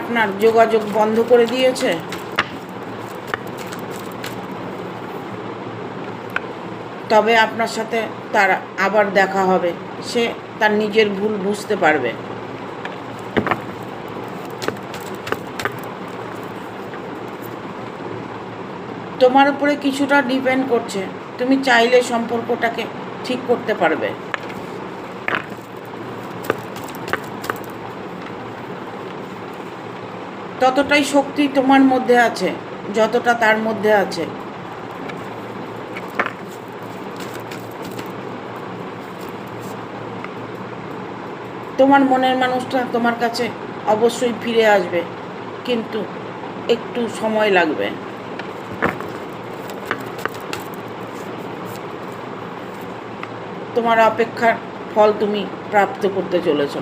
আপনার যোগাযোগ বন্ধ করে দিয়েছে, তবে আপনার সাথে তার আবার দেখা হবে। সে তার নিজের ভুল বুঝতে পারবে। তোমার উপরে কিছুটা ডিপেন্ড করছে, তুমি চাইলে সম্পর্কটাকে ঠিক করতে পারবে। ততটাই শক্তি তোমার মধ্যে আছে যতটা তার মধ্যে আছে। তোমার মনের মানুষটা তোমার কাছে অবশ্যই ফিরে আসবে, কিন্তু একটু সময় লাগবে। তোমার অপেক্ষার ফল তুমি প্রাপ্ত করতে চলেছ।